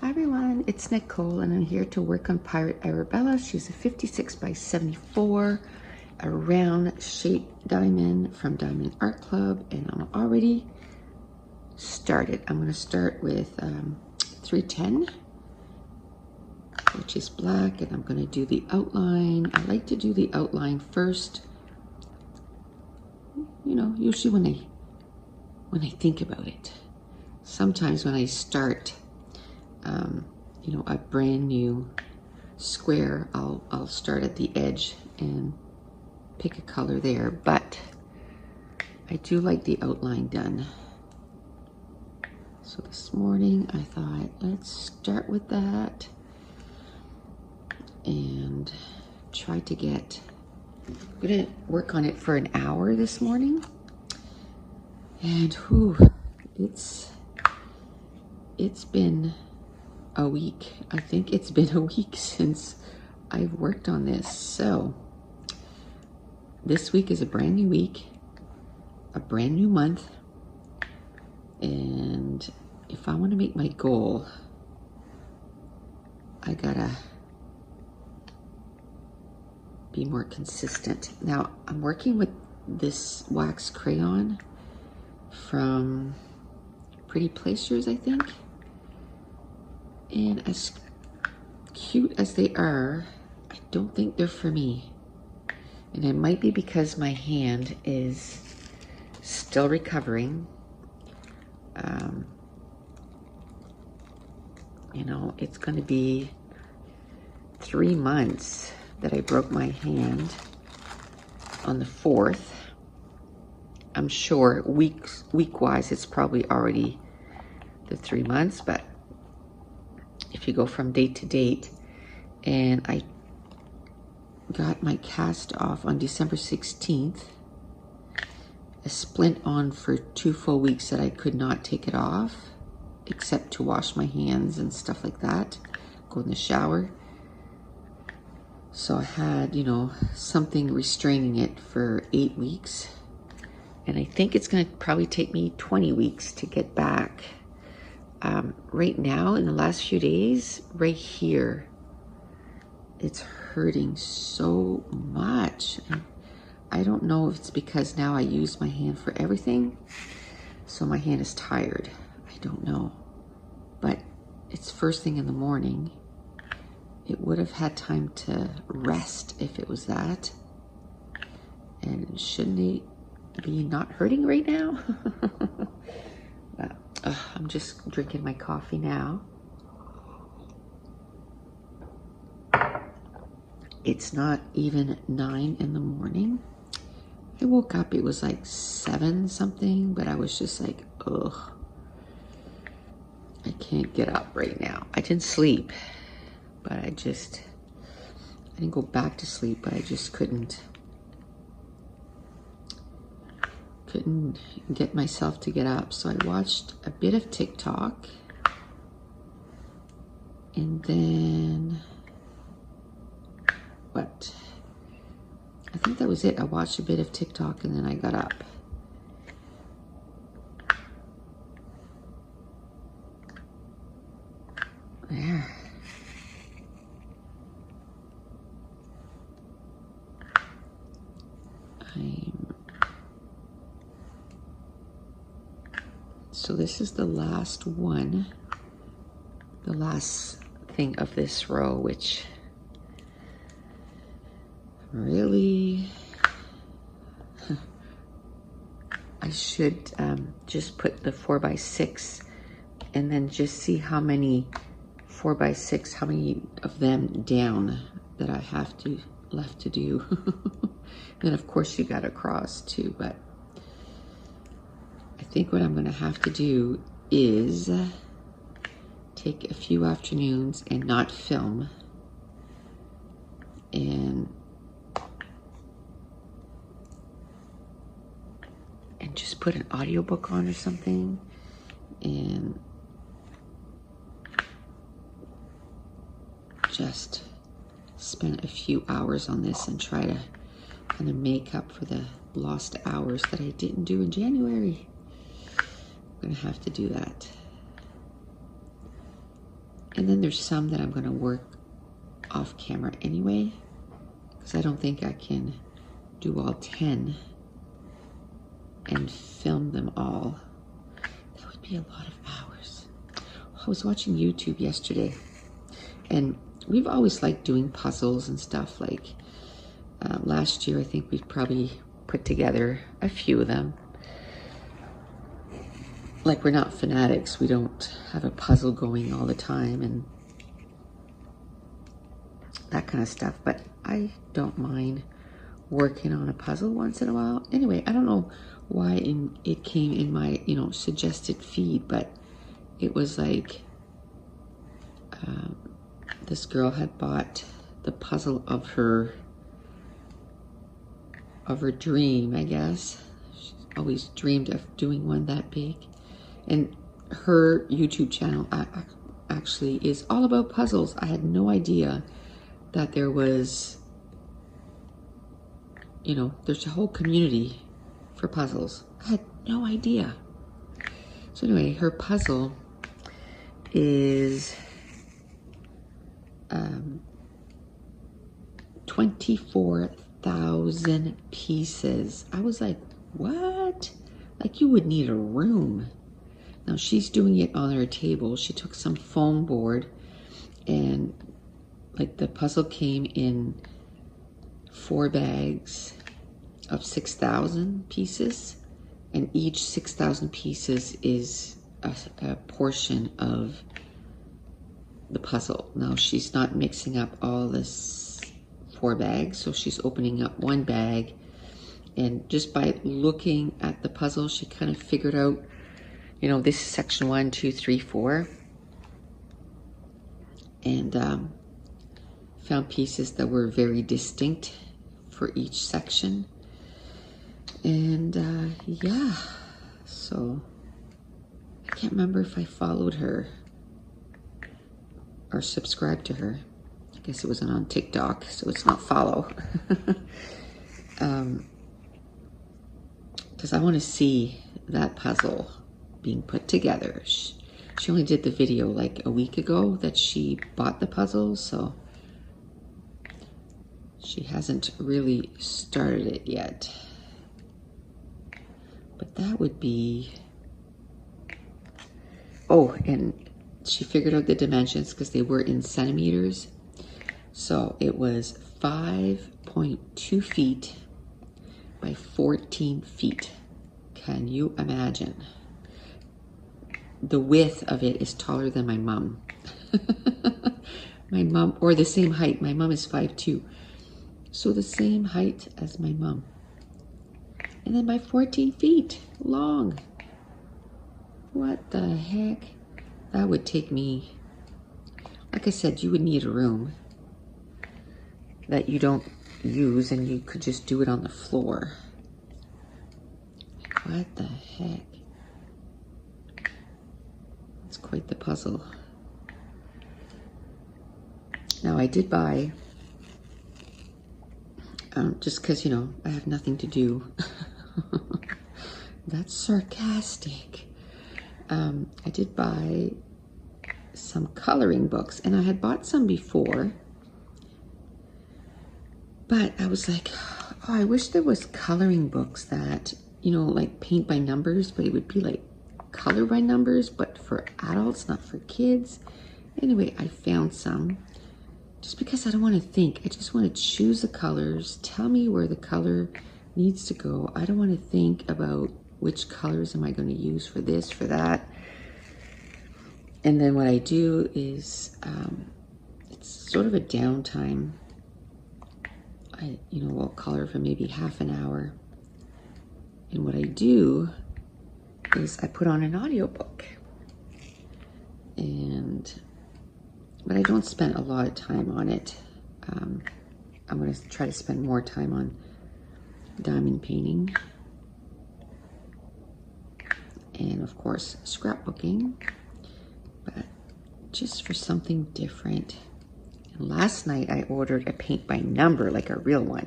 Hi everyone, it's Nicole and I'm here to work on Pirate Arabella. She's a 56 by 74, a round shaped diamond from Diamond Art Club, and I'm already started. I'm going to start with 310, which is black, and I'm going to do the outline. I like to do the outline first, you know, usually when I think about it. Sometimes when I start you know, a brand new square, I'll start at the edge and pick a color there, but I do like the outline done. So this morning I thought, let's start with that and try to get, I'm gonna work on it for an hour this morning, and whew, it's been a week. I think it's been a week since I've worked on this. So this week is a brand new week, a brand new month. And if I want to make my goal, I gotta be more consistent. Now I'm working with this wax crayon from Pretty Placers, I think. And as cute as they are, I don't think they're for me. And it might be because my hand is still recovering. You know, it's going to be 3 months that I broke my hand on the 4th. I'm sure week-wise, it's probably already the 3 months, but if you go from date to date, and I got my cast off on December 16th, a splint on for 2 full weeks that I could not take it off, except to wash my hands and stuff like that, go in the shower. So I had, you know, something restraining it for 8 weeks. And I think it's gonna probably take me 20 weeks to get back. Right now, in the last few days, right here, it's hurting so much. And I don't know if it's because now I use my hand for everything, so my hand is tired. I don't know, but it's first thing in the morning. It would have had time to rest if it was that. And shouldn't it be not hurting right now? But, I'm just drinking my coffee now. It's not even 9 in the morning. I woke up, it was like 7 something, but I was just like, ugh, I can't get up right now. I didn't sleep, but I didn't go back to sleep, but I just couldn't get myself to get up. So I watched a bit of TikTok, and then what? I think that was it. I watched a bit of TikTok and then I got up. There. So this is the last one, the last thing of this row, which really, I should just put the 4x6 and then just see how many 4x6, how many of them down that I have to left to do. And of course you got across too, but I think what I'm going to have to do is take a few afternoons and not film, and just put an audiobook on or something, and just spend a few hours on this and try to kind of make up for the lost hours that I didn't do in January. I'm gonna have to do that. And then there's some that I'm going to work off camera anyway, because I don't think I can do all 10 and film them all. That would be a lot of hours. I was watching YouTube yesterday, and we've always liked doing puzzles and stuff. Like last year, I think we probably put together a few of them. Like, we're not fanatics. We don't have a puzzle going all the time and that kind of stuff. But I don't mind working on a puzzle once in a while. Anyway, I don't know why it came in my, suggested feed, but it was like this girl had bought the puzzle of her dream, I guess. She's always dreamed of doing one that big. And her YouTube channel actually is all about puzzles. I had no idea that there was, there's a whole community for puzzles. I had no idea. So anyway, her puzzle is 24,000 pieces. I was like, what? Like, you would need a room. Now, she's doing it on her table. She took some foam board, and like, the puzzle came in 4 bags of 6,000 pieces, and each 6,000 pieces is a portion of the puzzle. Now, she's not mixing up all this 4 bags, so she's opening up 1 bag, and just by looking at the puzzle, she kind of figured out, this is section 1, 2, 3, 4, and found pieces that were very distinct for each section. And yeah, so I can't remember if I followed her or subscribed to her. I guess it wasn't on TikTok, so it's not follow. Because I want to see that puzzle being put together. She only did the video like a week ago that she bought the puzzle, so she hasn't really started it yet. But that would be... Oh, and she figured out the dimensions because they were in centimeters. So it was 5.2 feet by 14 feet. Can you imagine? The width of it is taller than my mom. My mom, or the same height. My mom is 5'2". So the same height as my mom. And then by 14 feet long. What the heck? That would take me, like I said, you would need a room that you don't use, and you could just do it on the floor. What the heck? It's quite the puzzle. Now, I did buy, just because, I have nothing to do. That's sarcastic. I did buy some coloring books, and I had bought some before, but I was like, oh, I wish there was coloring books that, like paint by numbers, but it would be like color by numbers, but for adults, not for kids. Anyway, I found some, just because I don't want to think. I just want to choose the colors, tell me where the color needs to go. I don't want to think about which colors am I going to use for this, for that. And then what I do is, it's sort of a downtime. Will color for maybe half an hour. And what I do is I put on an audiobook. But I don't spend a lot of time on it. I'm going to try to spend more time on diamond painting. And of course, scrapbooking, but just for something different. And last night I ordered a paint by number, like a real one.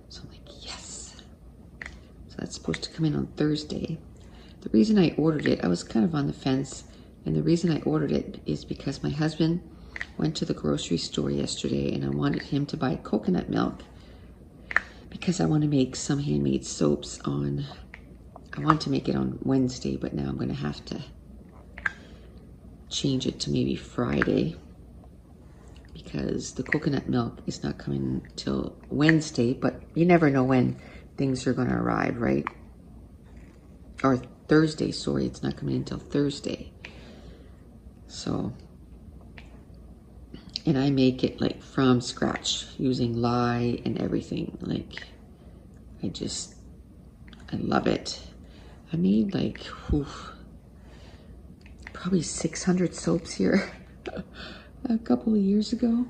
So I'm like, yes. So that's supposed to come in on Thursday. The reason I ordered it, I was kind of on the fence And the reason I ordered it is because my husband went to the grocery store yesterday and I wanted him to buy coconut milk because I want to make some handmade soaps on, I want to make it on Wednesday, but now I'm going to have to change it to maybe Friday because the coconut milk is not coming till Wednesday, but you never know when things are going to arrive, right? Or Thursday, sorry, it's not coming until Thursday. So, and I make it like from scratch using lye and everything. Like, I love it. I made like, probably 600 soaps here a couple of years ago.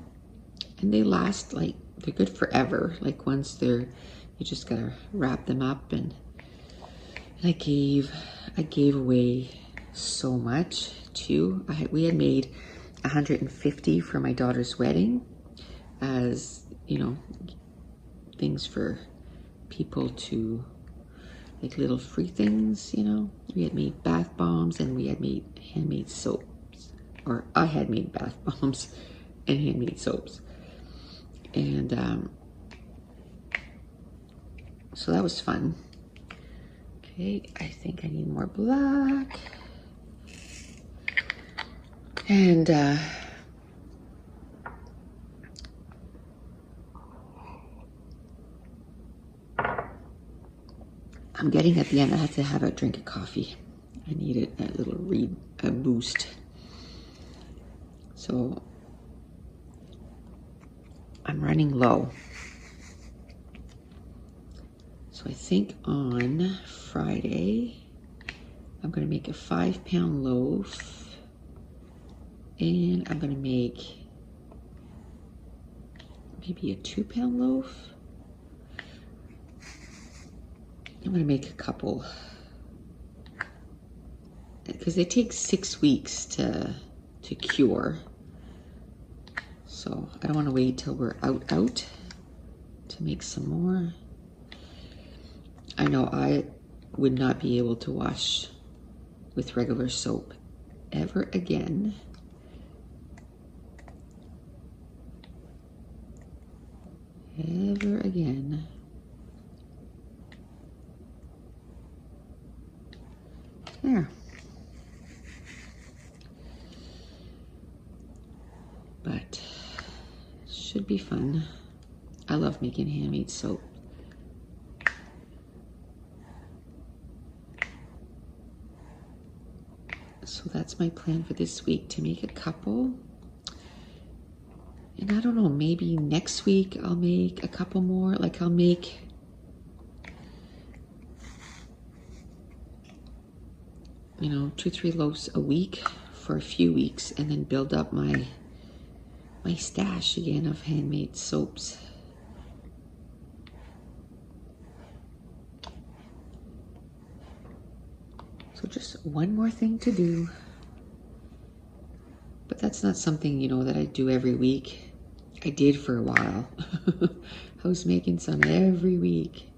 And they last, like, they're good forever. Like once they're, you just gotta wrap them up. And I gave away so much too. We had made 150 for my daughter's wedding as, you know, things for people to, like little free things, you know. We had made bath bombs and we had made handmade soaps, or I had made bath bombs and handmade soaps. And so that was fun. Okay, I think I need more black. And I'm getting at the end, I have to have a drink of coffee. I needed a little boost. So I'm running low. So I think on Friday, I'm gonna make a 5-pound loaf, and I'm gonna make maybe a 2-pound loaf. I'm gonna make a couple, because they take 6 weeks to cure. So I don't wanna wait till we're out to make some more. I know I would not be able to wash with regular soap ever again. Ever again. There. But should be fun. I love making handmade soap. So that's my plan for this week, to make a couple. And I don't know, maybe next week I'll make a couple more. Like I'll make, you know, 2-3 loaves a week for a few weeks, and then build up my stash again of handmade soaps. So just one more thing to do. But that's not something, you know, that I do every week. I did for a while. I was making some every week,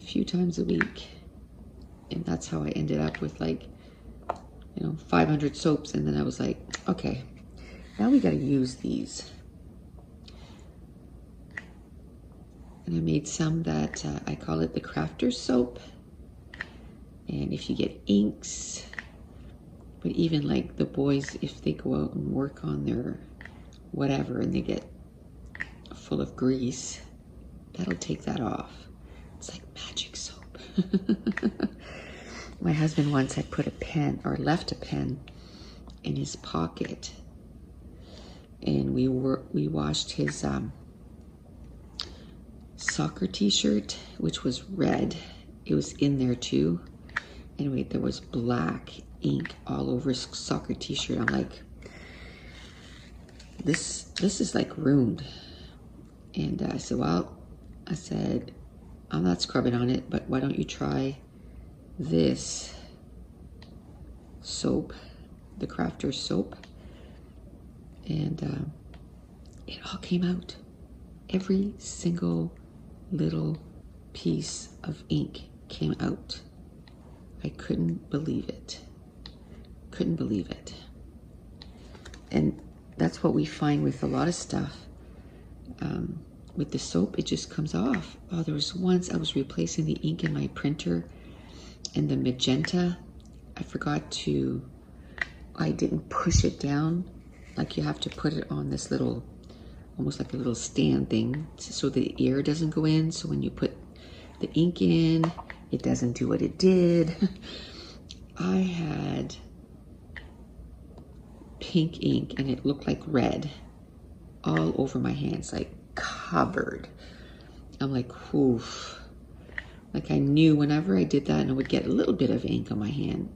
a few times a week. And that's how I ended up with like, you know, 500 soaps. And then I was like, okay, now we got to use these. And I made some that I call it the crafter's soap. And if you get inks, but even like the boys, if they go out and work on their whatever and they get full of grease, that'll take that off. It's like magic soap. My husband once had put a pen, or left a pen, in his pocket, and we washed his soccer t-shirt, which was red. It was in there too. Anyway, there was black ink all over his soccer t-shirt. I'm like, this is like ruined. And I said, well, I'm not scrubbing on it, but why don't you try this soap, the crafter's soap? And it all came out. Every single little piece of ink came out. I couldn't believe it. couldn't believe it. And that's what we find with a lot of stuff. With the soap, it just comes off. Oh, there was once I was replacing the ink in my printer, and the magenta, I didn't push it down. Like you have to put it on this little, almost like a little stand thing, so the air doesn't go in. So when you put the ink in, it doesn't do what it did. I had pink ink and it looked like red all over my hands, like covered. I'm like, oof. Like I knew whenever I did that and I would get a little bit of ink on my hand,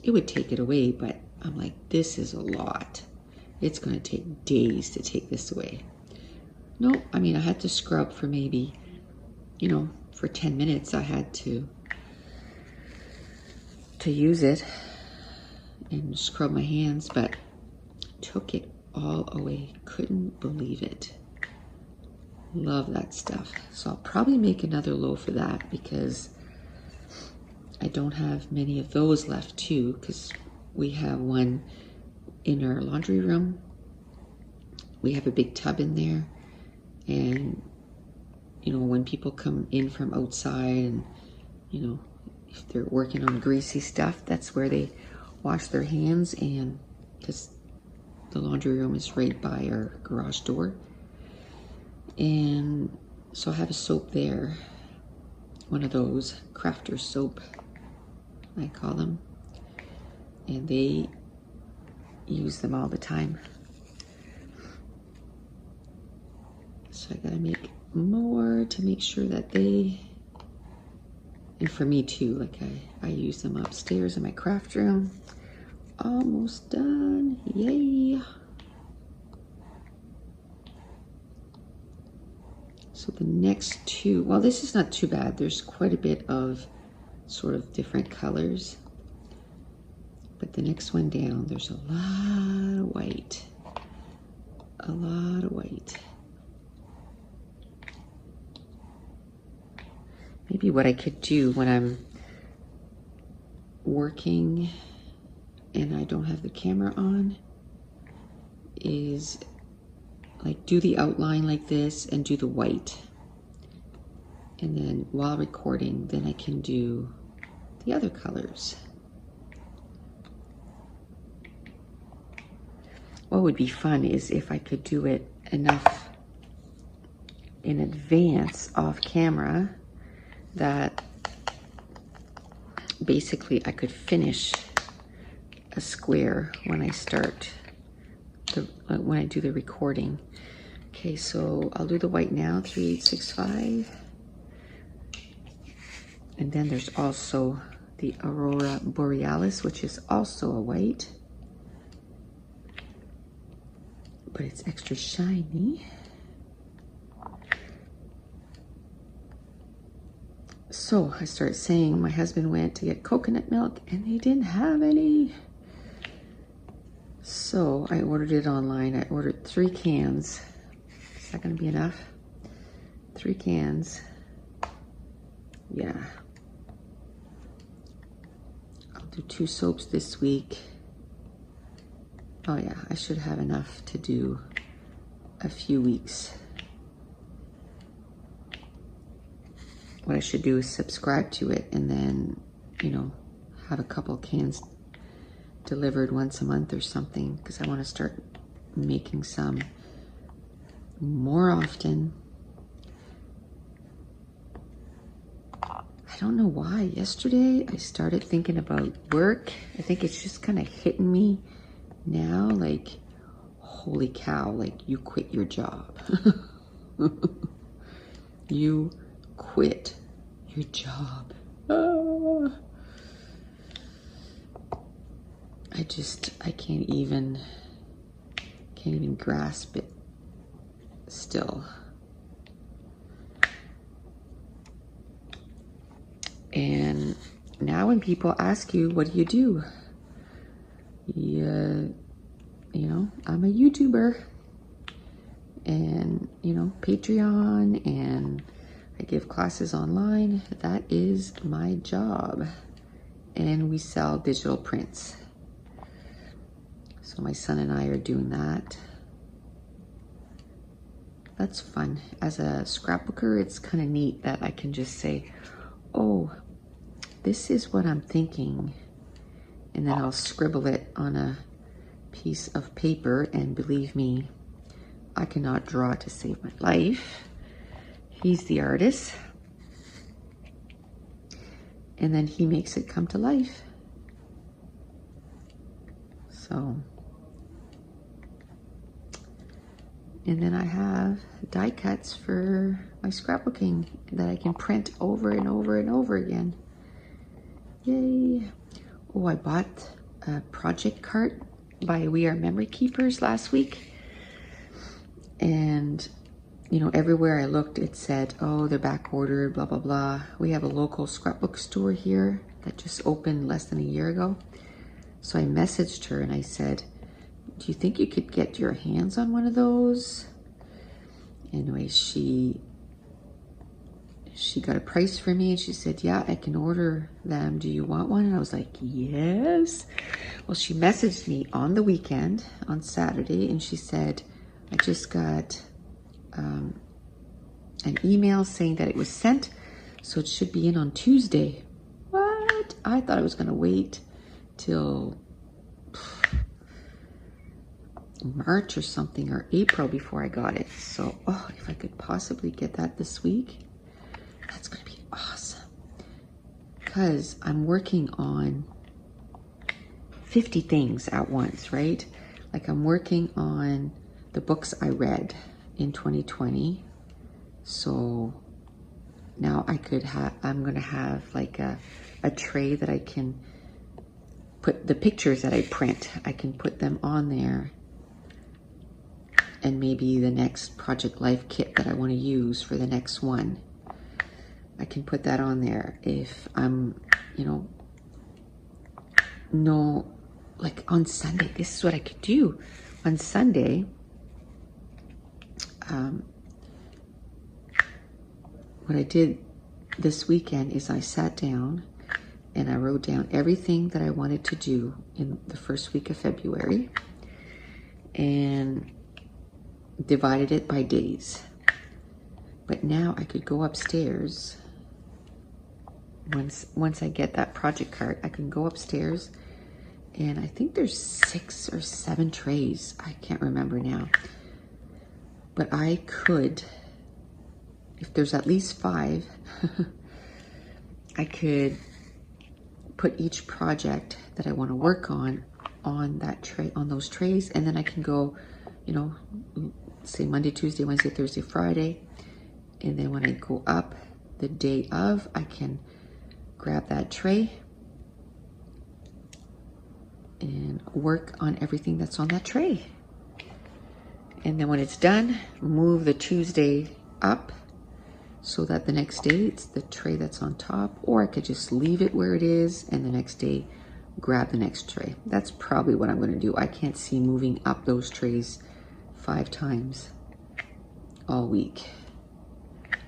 it would take it away, but I'm like, this is a lot. It's gonna take days to take this away. No, I mean, I had to scrub for maybe, you know, for 10 minutes I had to use it and scrub my hands, but took it all away. Couldn't believe it. Love that stuff. So I'll probably make another loaf of that because I don't have many of those left too, because we have one in our laundry room. We have a big tub in there, and you know, when people come in from outside and, you know, if they're working on greasy stuff, that's where they wash their hands. And because the laundry room is right by our garage door, and so I have a soap there, one of those crafter soap I call them, and they use them all the time. So I gotta make more to make sure that they, and for me too, like I use them upstairs in my craft room. Almost done, yay. So the next two, well, this is not too bad. There's quite a bit of sort of different colors, but the next one down, there's a lot of white, a lot of white. Maybe what I could do when I'm working and I don't have the camera on is like do the outline like this and do the white. And then while recording, then I can do the other colors. What would be fun is if I could do it enough in advance off camera that basically I could finish a square when I start when I do the recording. Okay, so I'll do the white now, 3865. And then there's also the Aurora Borealis, which is also a white, but it's extra shiny. So I started saying my husband went to get coconut milk and they didn't have any. So I ordered it online. I ordered 3 cans. Is that gonna be enough? 3 cans. Yeah. I'll do 2 soaps this week. Oh yeah, I should have enough to do a few weeks. What I should do is subscribe to it and then, you know, have a couple cans delivered once a month or something, because I want to start making some more often. I don't know why. Yesterday I started thinking about work. I think it's just kind of hitting me now, like, holy cow, like you quit your job. You quit your job. I can't even grasp it still. And now when people ask you, what do? You know, I'm a YouTuber, and, you know, Patreon, and I give classes online. That is my job. And we sell digital prints. So my son and I are doing that. That's fun. As a scrapbooker, it's kind of neat that I can just say, oh, this is what I'm thinking. And then I'll scribble it on a piece of paper, and believe me, I cannot draw to save my life. He's the artist. And then he makes it come to life. So, and then I have die cuts for my scrapbooking that I can print over and over and over again. Yay. Oh, I bought a project cart by We Are Memory Keepers last week. And, you know, everywhere I looked, it said, oh, they're back ordered, blah, blah, blah. We have a local scrapbook store here that just opened less than a year ago. So I messaged her and I said, do you think you could get your hands on one of those? Anyway, she got a price for me and she said, yeah, I can order them. Do you want one? And I was like, yes. Well, she messaged me on the weekend, on Saturday, and she said, I just got an email saying that it was sent, so it should be in on Tuesday. What? I thought I was going to wait till March or something, or April before I got it. So, oh, if I could possibly get that this week, that's going to be awesome. Because I'm working on 50 things at once, right? Like I'm working on the books I read in 2020. So now I'm going to have like a tray that I can put the pictures that I print. I can put them on there. And maybe the next Project Life kit that I want to use for the next one, I can put that on there. If I'm, you know, like on Sunday, this is what I could do. On Sunday, what I did this weekend is I sat down and I wrote down everything that I wanted to do in the first week of February and divided it by days. But now I could go upstairs. Once I get that project cart, I can go upstairs, and I think there's 6 or 7 trays. I can't remember now. But I could, if there's at least 5, I could put each project that I want to work on that tray, on those trays, and then I can go, you know, say Monday, Tuesday, Wednesday, Thursday, Friday, and then when I go up the day of, I can grab that tray and work on everything that's on that tray. And then when it's done, move the Tuesday up so that the next day it's the tray that's on top, or I could just leave it where it is and the next day grab the next tray. That's probably what I'm going to do. I can't see moving up those trays 5 times all week.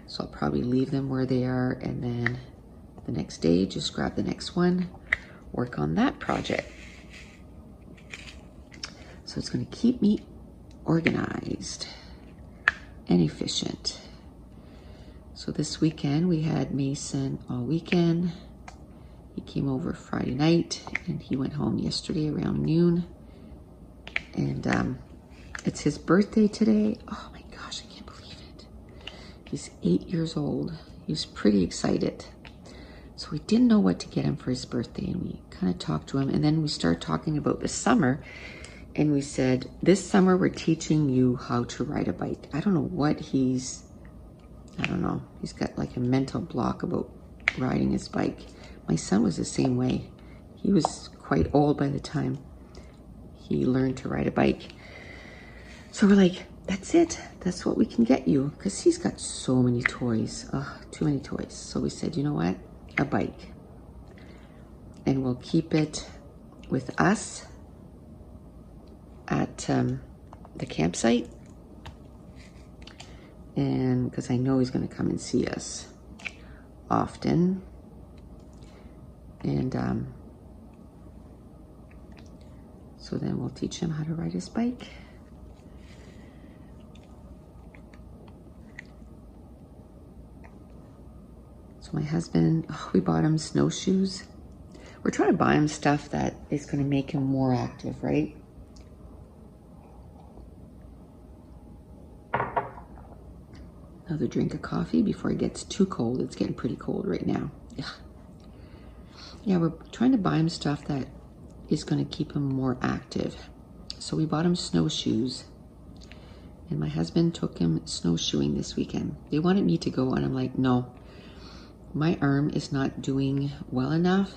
So I'll probably leave them where they are, and then the next day just grab the next one, work on that project. So it's going to keep me organized and efficient. So this weekend we had Mason all weekend. He came over Friday night and he went home yesterday around noon. And it's his birthday today. Oh my gosh, I can't believe it. He's 8 years old. He was pretty excited. So we didn't know what to get him for his birthday, and we kind of talked to him, and then we started talking about the summer, and we said, this summer we're teaching you how to ride a bike. I don't know what he's got like a mental block about riding his bike. My son was the same way. He was quite old by the time he learned to ride a bike. So we're like, that's it. That's what we can get you, because he's got so many toys. Too many toys. So we said, you know what? A bike. And we'll keep it with us at the campsite. And because I know he's going to come and see us often. And So then we'll teach him how to ride his bike. So my husband, we bought him snowshoes. We're trying to buy him stuff that is going to make him more active, right? Another drink of coffee before it gets too cold. It's getting pretty cold right now. Yeah, we're trying to buy him stuff that is going to keep him more active. So we bought him snowshoes. And my husband took him snowshoeing this weekend. They wanted me to go, and I'm like, no. My arm is not doing well enough.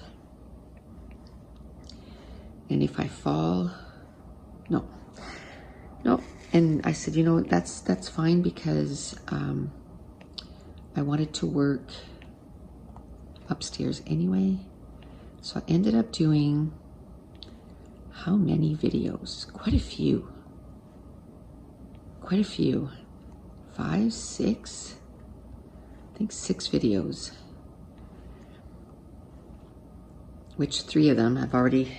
And if I fall, no. And I said, you know, that's fine, because I wanted to work upstairs anyway. So I ended up doing how many videos? Quite a few. 5, 6, I think 6 videos. Which 3 of them have already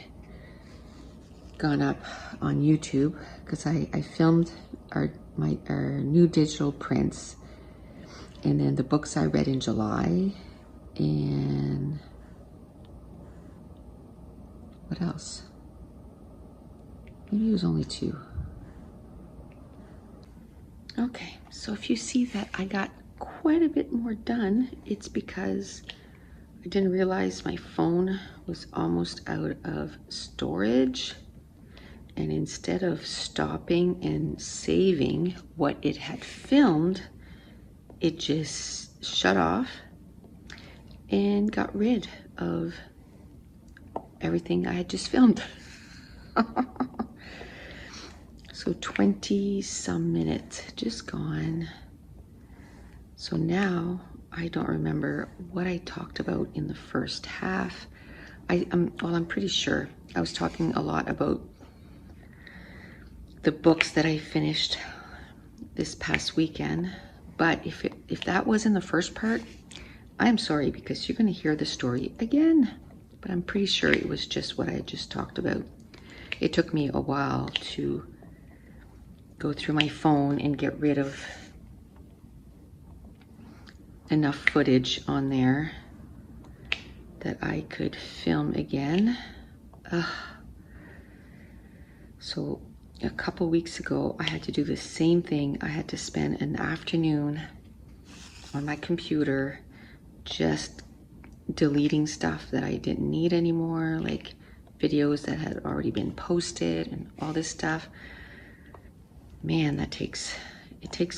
gone up on YouTube, because I filmed our new digital prints, and then the books I read in July, and what else? Maybe it was only 2. Okay, so if you see that I got quite a bit more done, it's because I didn't realize my phone was almost out of storage. And instead of stopping and saving what it had filmed, it just shut off and got rid of everything I had just filmed. So 20 some minutes just gone. So now I don't remember what I talked about in the first half. I'm pretty sure I was talking a lot about the books that I finished this past weekend. But if that was in the first part, I'm sorry, because you're going to hear the story again. But I'm pretty sure it was just what I just talked about. It took me a while to go through my phone and get rid of enough footage on there that I could film again. So a couple weeks ago, I had to do the same thing. I had to spend an afternoon on my computer just deleting stuff that I didn't need anymore, like videos that had already been posted and all this stuff. Man, it takes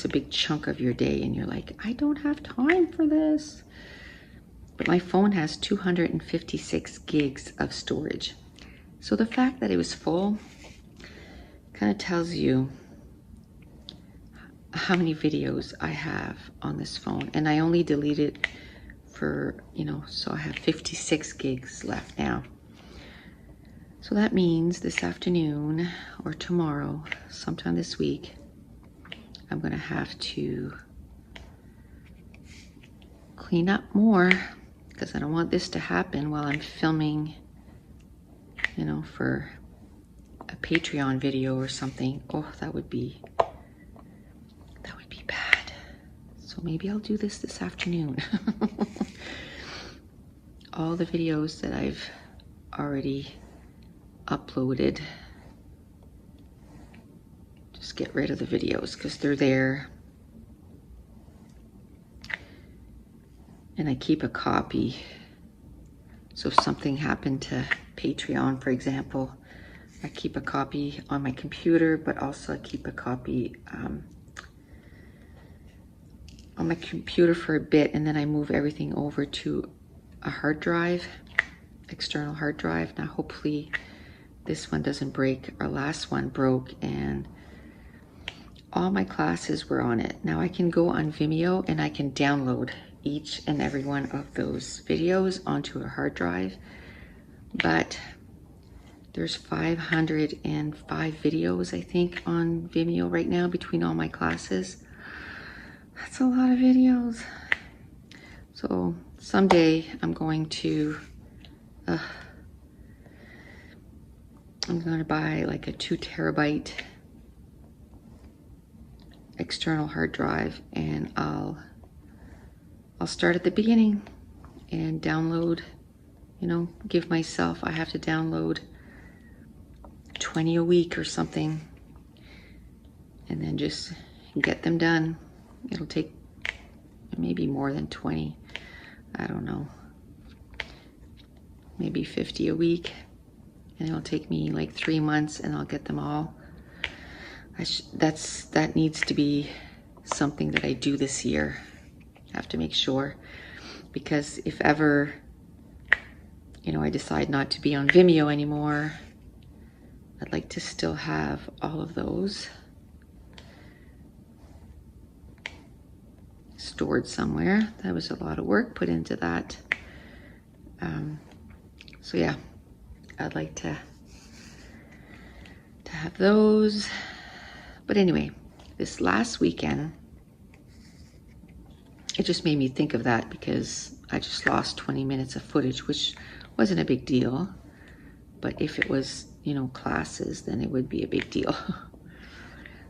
a big chunk of your day, and you're like, I don't have time for this. But my phone has 256 gigs of storage. So the fact that it was full kind of tells you how many videos I have on this phone. And I only deleted for, so I have 56 gigs left now. So that means this afternoon or tomorrow, sometime this week, I'm gonna have to clean up more, because I don't want this to happen while I'm filming, for a Patreon video or something. Oh, that would be bad. So maybe I'll do this afternoon. All the videos that I've already uploaded, just get rid of the videos because they're there. And I keep a copy. So if something happened to Patreon, for example, I keep a copy on my computer, but also I keep a copy on my computer for a bit, and then I move everything over to a hard drive, external hard drive. Now hopefully this one doesn't break. Our last one broke and all my classes were on it. Now I can go on Vimeo and I can download each and every one of those videos onto a hard drive, but there's 505 videos, I think, on Vimeo right now between all my classes. That's a lot of videos. So someday I'm going to I'm going to buy like a 2 terabyte external hard drive, and I'll start at the beginning and download, you know, give myself, I have to download 20 a week or something, and then just get them done. It'll take maybe more than 20, I don't know, maybe 50 a week, and it'll take me like 3 months and I'll get them all. That needs to be something that I do this year. I have to make sure, because if ever, you know, I decide not to be on Vimeo anymore, I'd like to still have all of those stored somewhere. That was a lot of work put into that. So yeah, I'd like to have those. But anyway, this last weekend, it just made me think of that because I just lost 20 minutes of footage, which wasn't a big deal. But if it was, you know, classes, then it would be a big deal.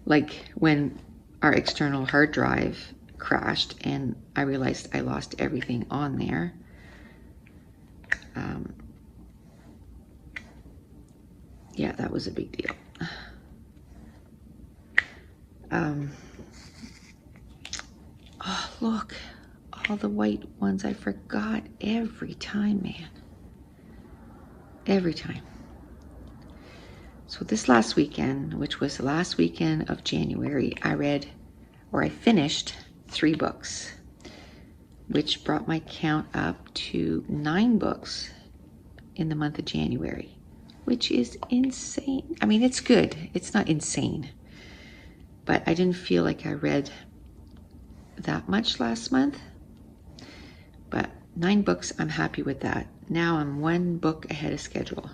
Like when our external hard drive crashed and I realized I lost everything on there. Yeah, that was a big deal. Oh, look, all the white ones I forgot every time, man. Every time. So this last weekend, which was the last weekend of January, I finished 3 books, which brought my count up to 9 books in the month of January, which is insane. I mean, it's good. It's not insane. But I didn't feel like I read that much last month. But 9 books, I'm happy with that. Now I'm 1 book ahead of schedule.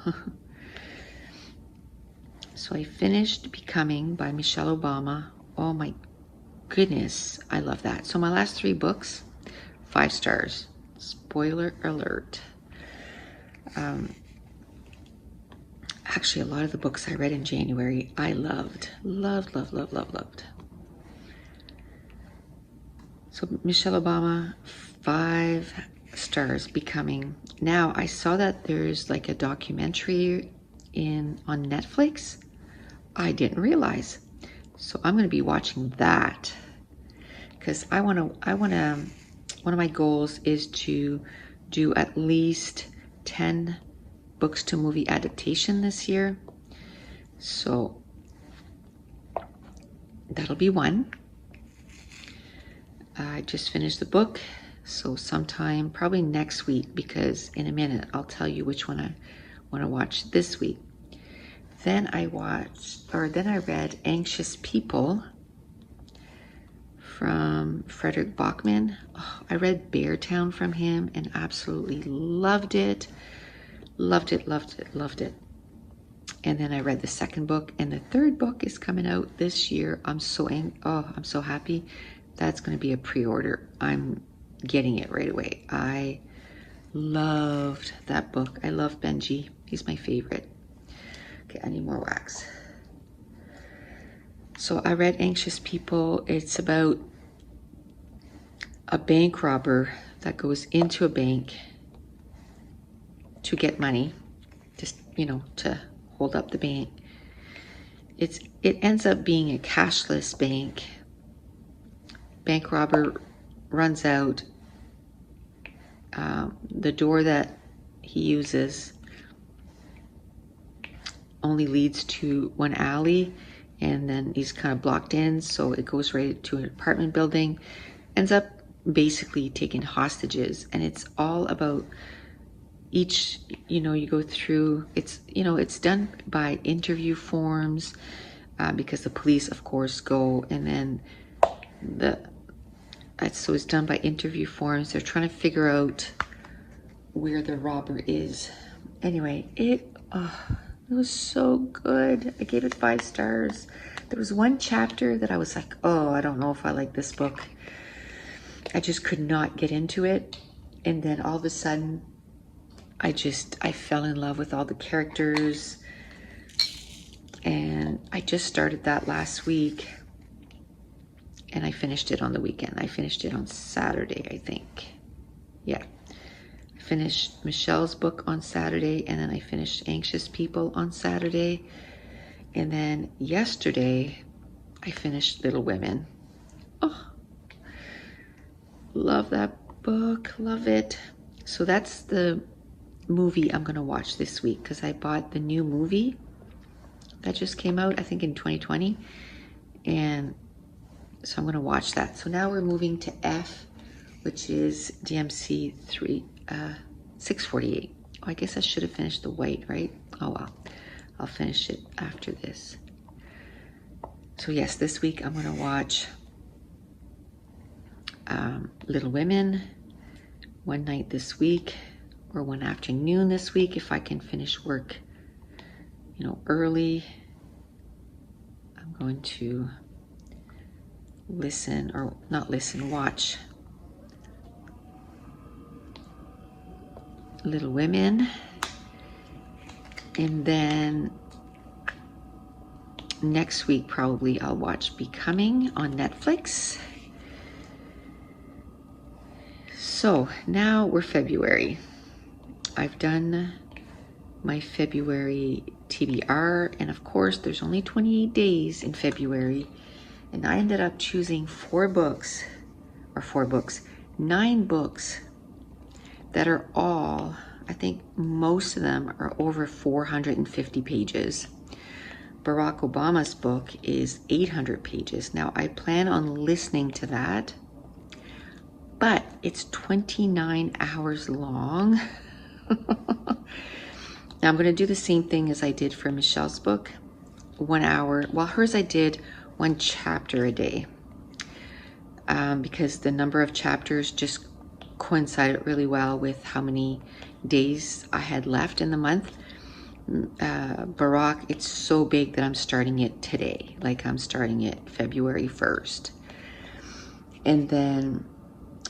So I finished Becoming by Michelle Obama. Oh my goodness, I love that. So my last 3 books, 5 stars. Spoiler alert. Actually, a lot of the books I read in January, I loved. Loved. So Michelle Obama, 5 stars, Becoming. Now, I saw that there's like a documentary on Netflix. I didn't realize. So I'm going to be watching that because one of my goals is to do at least 10 books to movie adaptation this year. So that'll be one. I just finished the book, so sometime probably next week, because in a minute I'll tell you which one I want to watch this week. Then I read Anxious People from Frederick Bachman. Oh, I read Beartown from him and absolutely loved it. Loved it. And then I read the 2nd book, and the 3rd book is coming out this year. I'm so happy. That's going to be a pre-order. I'm getting it right away. I loved that book. I love Benji. He's my favorite. Okay, I need more wax. So I read Anxious People. It's about a bank robber that goes into a bank to get money, just, you know, to hold up the bank. It ends up being a cashless bank. Bank robber runs out. The door that he uses only leads to one alley, and then he's kind of blocked in, so it goes right to an apartment building. Ends up basically taking hostages, and it's all about each, you know, you go through, it's, you know, it's done by interview forms, because the police, of course, go, and then so it's done by interview forms. They're trying to figure out where the robber is. Anyway, it was so good. I gave it 5 stars. There was one chapter that I was like, oh, I don't know if I like this book. I just could not get into it. And then all of a sudden, I fell in love with all the characters. And I just started that last week, and I finished it on the weekend. I finished it on Saturday, I think. Yeah. I finished Michelle's book on Saturday, and then I finished Anxious People on Saturday. And then yesterday, I finished Little Women. Oh, love that book, love it. So that's the movie I'm gonna watch this week, because I bought the new movie that just came out, I think in 2020. And so I'm gonna watch that. So now we're moving to F, which is DMC 648. Oh, I guess I should have finished the white, right? Oh well, I'll finish it after this. So yes, this week I'm gonna watch Little Women one night this week, or one afternoon this week if I can finish work, you know, early. I'm going to listen, or not listen, watch Little Women. And then next week probably I'll watch Becoming on Netflix. So now we're February. I've done my February TBR, and of course there's only 28 days in February, and I ended up choosing 9 books that are all, I think most of them are over 450 pages. Barack Obama's book is 800 pages. Now I plan on listening to that, but it's 29 hours long. Now I'm gonna do the same thing as I did for Michelle's book, 1 hour. Well, hers I did 1 chapter a day, because the number of chapters just coincided really well with how many days I had left in the month. Barack, it's so big that I'm starting it today. Like I'm starting it February 1st. And then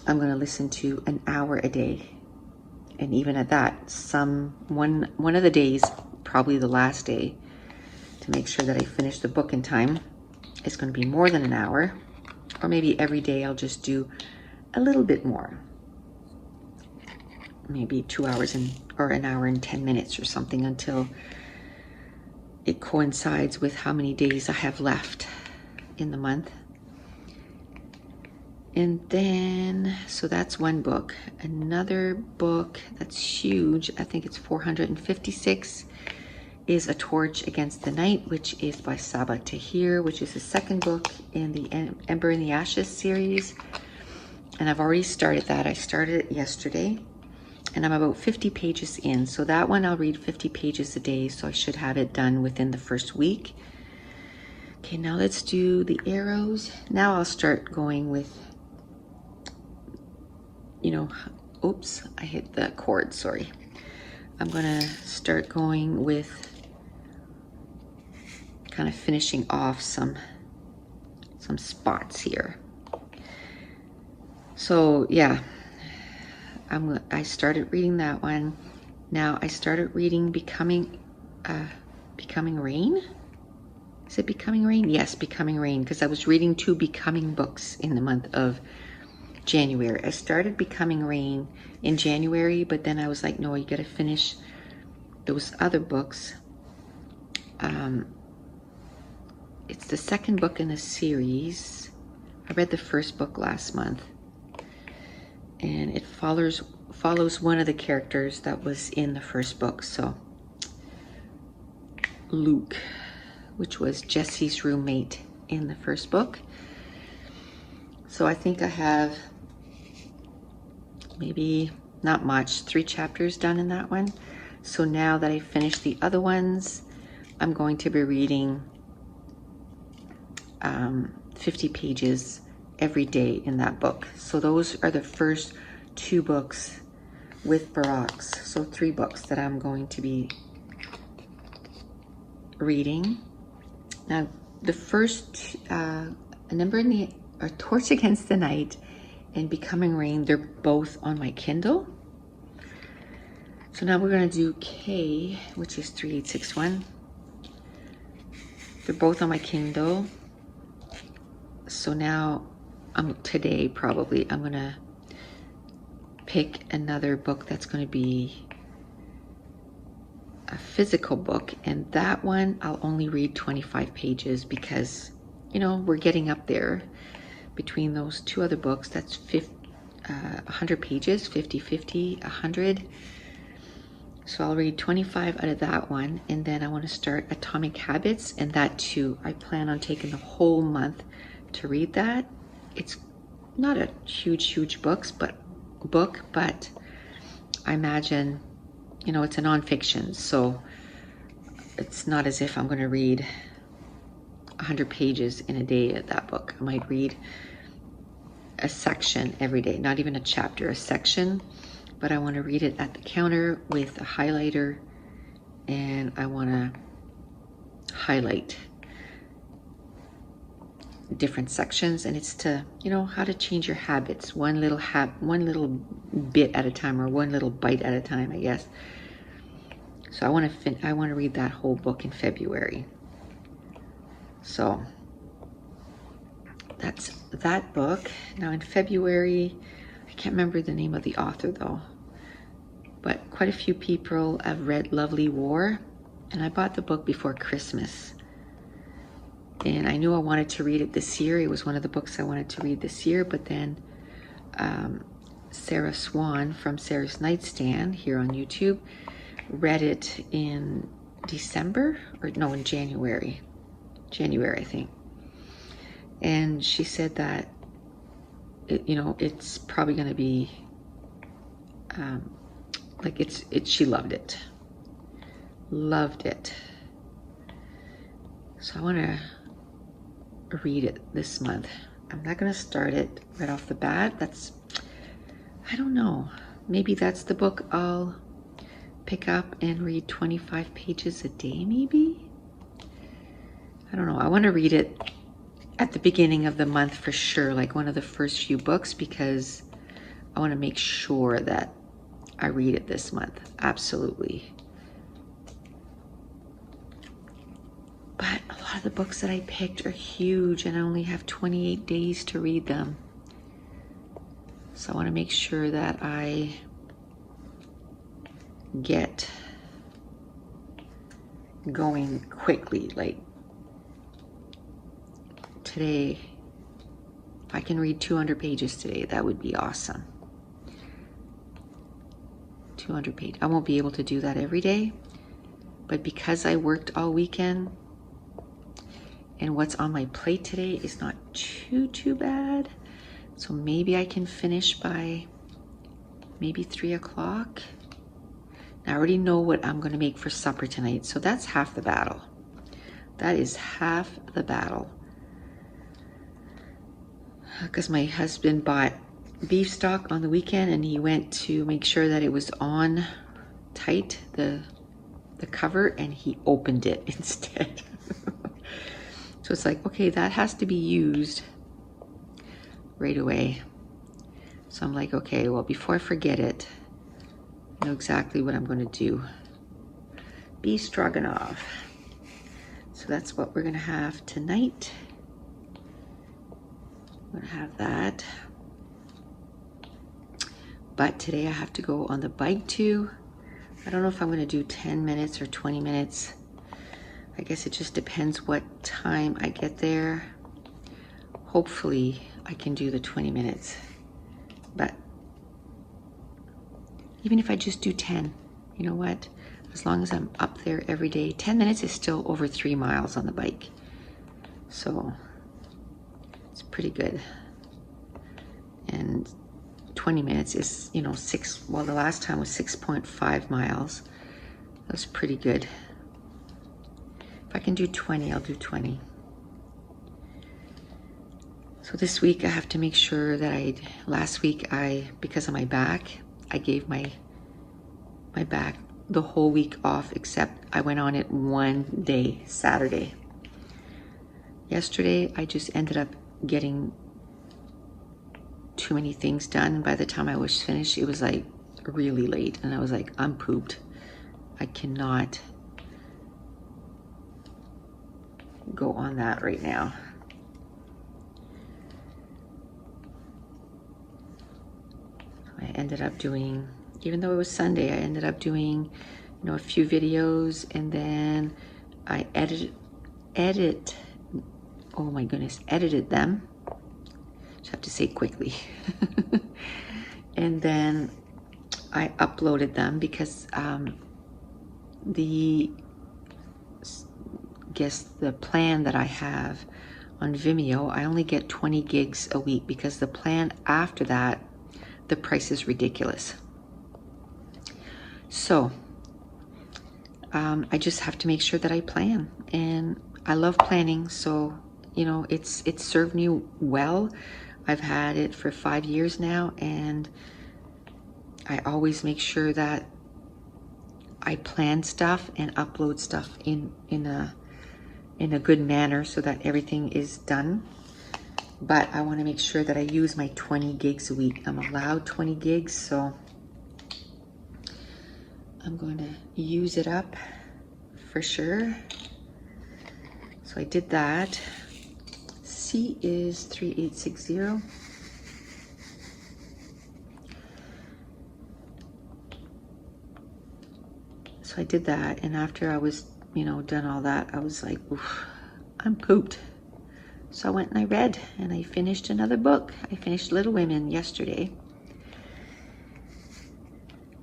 I'm gonna listen to 1 hour a day. And even at that, one of the days, probably the last day, to make sure that I finish the book in time, it's gonna be more than 1 hour. Or maybe every day I'll just do a little bit more. Maybe 2 hours or 1 hour and 10 minutes or something, until it coincides with how many days I have left in the month. And then, so that's 1 book. Another book that's huge, I think it's 456, is A Torch Against the Night, which is by Saba Tahir, which is the 2nd book in the Ember in the Ashes series. And I've already started that. I started it yesterday, and I'm about 50 pages in. So that one I'll read 50 pages a day, so I should have it done within the first week. Okay, now let's do the arrows. Now I'll start going with, you know, oops, I hit the cord, sorry. I'm gonna start going with kind of finishing off some spots here. So yeah, I started reading that one. Now I started reading Becoming Rain. Is it Becoming Rain? Yes, Becoming Rain, because I was reading 2 Becoming books in the month of January. I started Becoming Rain in January, but then I was like, no, you gotta finish those other books. It's the 2nd book in a series. I read the 1st book last month, and it follows one of the characters that was in the 1st book. So Luke, which was Jesse's roommate in the 1st book. So I think I have maybe not much, 3 chapters done in that one. So now that I finished the other ones, I'm going to be reading 50 pages every day in that book. So those are the first 2 books with Barack's. So 3 books that I'm going to be reading. Now the first, A Torch Against the Night and Becoming Rain, they're both on my Kindle. So now we're gonna do K, which is 3861. They're both on my Kindle. So now, today probably, I'm going to pick another book that's going to be a physical book. And that one, I'll only read 25 pages because, you know, we're getting up there. Between those two other books, that's 100 pages, 50, 100. So I'll read 25 out of that one, and then I want to start Atomic Habits, and that too, I plan on taking the whole month to read that. It's not a huge book, but I imagine, you know, it's a nonfiction, so it's not as if I'm going to read 100 pages in a day of that book. I might read a section every day, not even a chapter, a section, but I want to read it at the counter with a highlighter, and I want to highlight different sections, and it's to, you know, how to change your habits one little bit at a time, or one little bite at a time, I guess. So I want to read that whole book in February. So that's that book. Now in February, I can't remember the name of the author though, but quite a few people have read Lovely War, and I bought the book before Christmas. And I knew I wanted to read it this year. It was one of the books I wanted to read this year, but then Sarah Swan from Sarah's Nightstand here on YouTube read it in December, or no, in January, I think. And she said that, you know, it's probably going to be, like she loved it. So I want to read it this month. I'm not going to start it right off the bat. I don't know. Maybe that's the book I'll pick up and read 25 pages a day, maybe? I don't know. I want to read it at the beginning of the month for sure, like one of the first few books, because I want to make sure that I read it this month. Absolutely. But a lot of the books that I picked are huge, and I only have 28 days to read them. So I want to make sure that I get going quickly. Like today, if I can read 200 pages today, that would be awesome. 200 pages. I won't be able to do that every day, but because I worked all weekend, and what's on my plate today is not too bad. So maybe I can finish by maybe 3 o'clock. I already know what I'm going to make for supper tonight. So that's half the battle. That is half the battle. Because my husband bought beef stock on the weekend, and he went to make sure that it was on tight, the cover, and he opened it instead. So it's like, okay, that has to be used right away. So I'm like, okay, well, before I forget it, I know exactly what I'm going to do. Beef stroganoff. So that's what we're going to have tonight. I'm going to have that. But today I have to go on the bike too. I don't know if I'm going to do 10 minutes or 20 minutes. I guess it just depends what time I get there. Hopefully I can do the 20 minutes. But even if I just do 10, you know what? As long as I'm up there every day, 10 minutes is still over 3 miles on the bike. So it's pretty good. And 20 minutes is, you know, well, the last time was 6.5 miles. That was pretty good. If I can do 20, I'll do 20. So this week I have to make sure that last week because of my back, I gave my back the whole week off, except I went on it one day, Saturday. Yesterday, I just ended up getting too many things done. By the time I was finished, it was like really late, and I was like, I'm pooped. I cannot go on that right now. I ended up doing, even though it was Sunday, I ended up doing, you know, a few videos, and then I edited them. Just have to say quickly. And then I uploaded them because the plan that I have on Vimeo, I only get 20 gigs a week, because the plan after that, the price is ridiculous. So I just have to make sure that I plan, and I love planning. So, you know, it's served me well. I've had it for 5 years now, and I always make sure that I plan stuff and upload stuff in a good manner so that everything is done. But I want to make sure that I use my 20 gigs a week. I'm allowed 20 gigs, so I'm going to use it up for sure. So I did that. C is 3860. So I did that, and after I was, you know, done all that, I was like, oof, I'm pooped. So I went and I read, and I finished another book. I finished Little Women yesterday.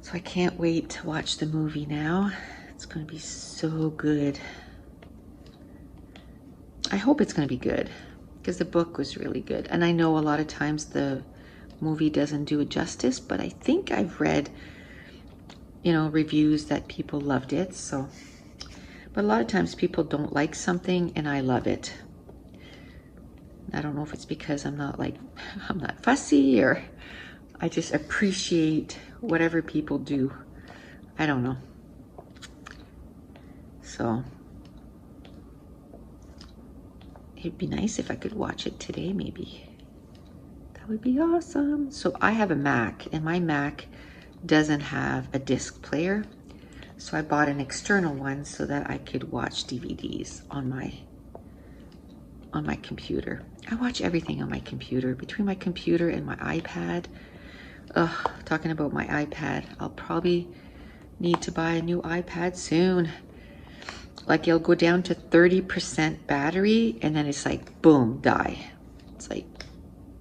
So I can't wait to watch the movie now. It's going to be so good. I hope it's going to be good, because the book was really good. And I know a lot of times the movie doesn't do it justice, but I think I've read, you know, reviews that people loved it. So, but a lot of times people don't like something and I love it. I don't know if it's because I'm not fussy, or I just appreciate whatever people do. I don't know. So it'd be nice if I could watch it today, maybe. That would be awesome. So I have a Mac, and my Mac doesn't have a disc player. So I bought an external one so that I could watch DVDs on my computer. I watch everything on my computer. Between my computer and my iPad. Talking about my iPad, I'll probably need to buy a new iPad soon. Like, it'll go down to 30% battery, and then it's like, boom, die. It's like,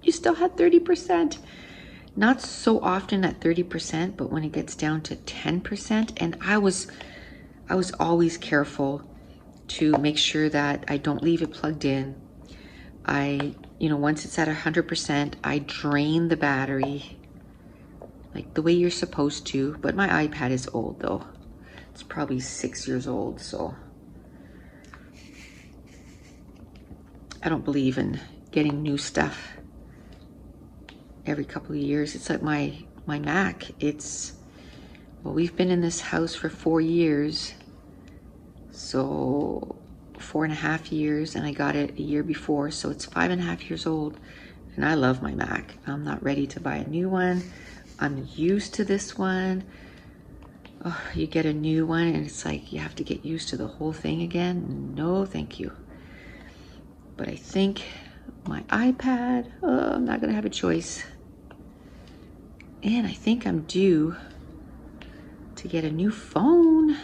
you still had 30%. Not so often at 30%, but when it gets down to 10%, and I was always careful to make sure that I don't leave it plugged in. You know, once it's at 100%, I drain the battery like the way you're supposed to. But my iPad is old though. It's probably 6 years old, so I don't believe in getting new stuff every couple of years. It's like my Mac. Well, we've been in this house for 4 years, so 4.5 years, and I got it a year before, so it's 5.5 years old, and I love my Mac. I'm not ready to buy a new one. I'm used to this one. Oh, you get a new one and it's like you have to get used to the whole thing again. No, thank you. But I think my iPad, I'm not gonna have a choice. And I think I'm due to get a new phone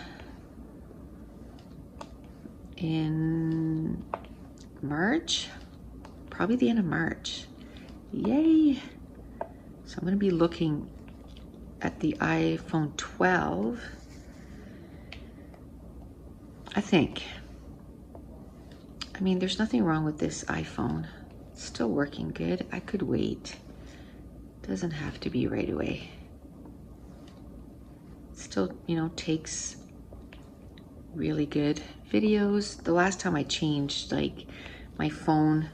in March, probably the end of March. Yay. So I'm gonna be looking at the iPhone 12, I think. I mean, there's nothing wrong with this iPhone. It's still working good. I could wait. Doesn't have to be right away. Still, you know, takes really good videos. The last time I changed, like, my phone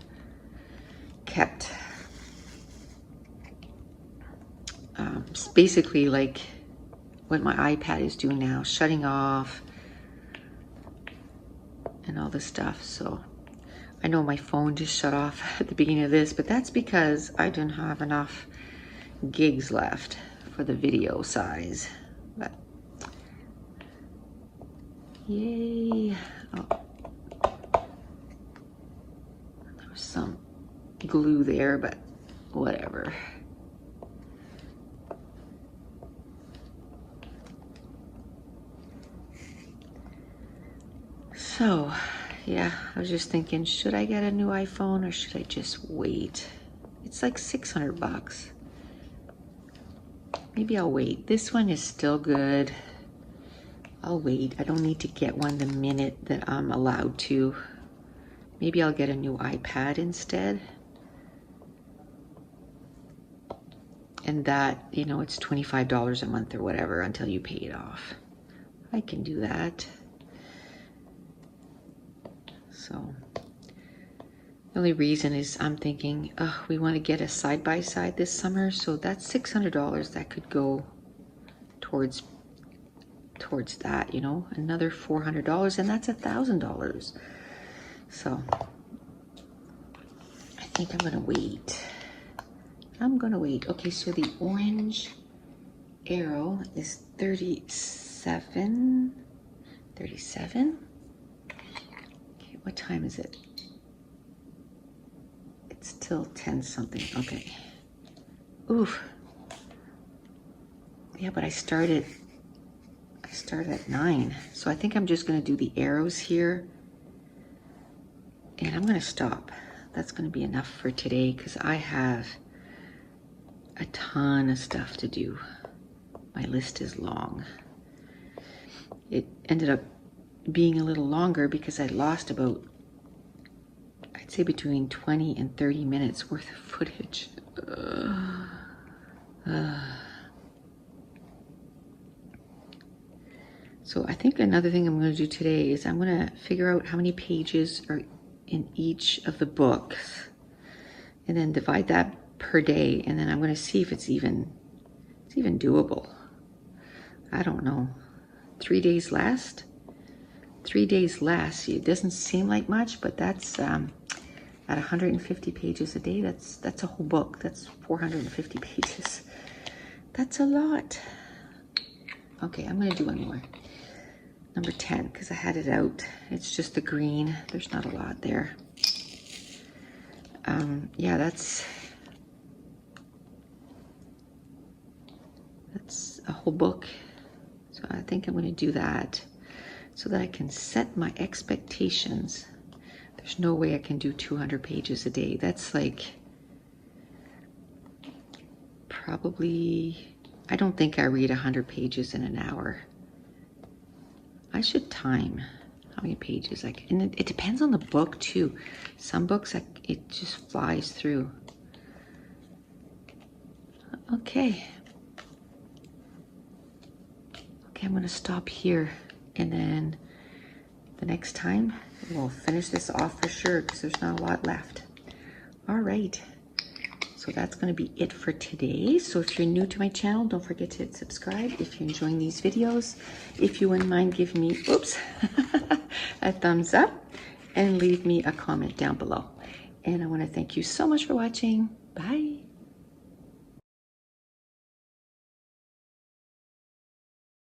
kept basically like what my iPad is doing now, shutting off and all this stuff. So I know my phone just shut off at the beginning of this, but that's because I didn't have enough gigs left for the video size. But yay. Oh. some glue there, but whatever. So, yeah, I was just thinking, should I get a new iPhone or should I just wait? It's like 600 bucks. Maybe I'll wait. This one is still good. I'll wait. I don't need to get one the minute that I'm allowed to. Maybe I'll get a new iPad instead. And that, you know, it's $25 a month or whatever until you pay it off. I can do that. So the only reason is I'm thinking, oh, we want to get a side-by-side this summer, so that's $600 that could go towards that, you know, another $400, and that's $1,000. So I think I'm gonna wait. Okay, so the orange arrow is 37. Okay, what time is it? It's till 10 something. Okay. Oof. Yeah, but I start at 9. So I think I'm just gonna do the arrows here. And I'm gonna stop. That's gonna be enough for today because I have a ton of stuff to do. My list is long. It ended up being a little longer because I lost about, I'd say between 20 and 30 minutes worth of footage. So I think another thing I'm going to do today is I'm going to figure out how many pages are in each of the books and then divide that per day, and then I'm going to see if it's even doable. I don't know. 3 days less. 3 days less. It doesn't seem like much, but that's at 150 pages a day. That's a whole book. That's 450 pages. That's a lot. Okay, I'm going to do one more. Number 10, because I had it out. It's just the green. There's not a lot there. Yeah, that's a whole book. So I think I'm going to do that so that I can set my expectations. There's no way I can do 200 pages a day. That's like probably, I don't think I read 100 pages in an hour. I should time how many pages I can, and it depends on the book too. Some books, it just flies through. Okay. Okay, I'm gonna stop here, and then the next time we'll finish this off for sure because there's not a lot left. All right. So that's going to be it for today. So if you're new to my channel, don't forget to hit subscribe if you're enjoying these videos. If you wouldn't mind giving me, a thumbs up and leave me a comment down below. And I want to thank you so much for watching. Bye.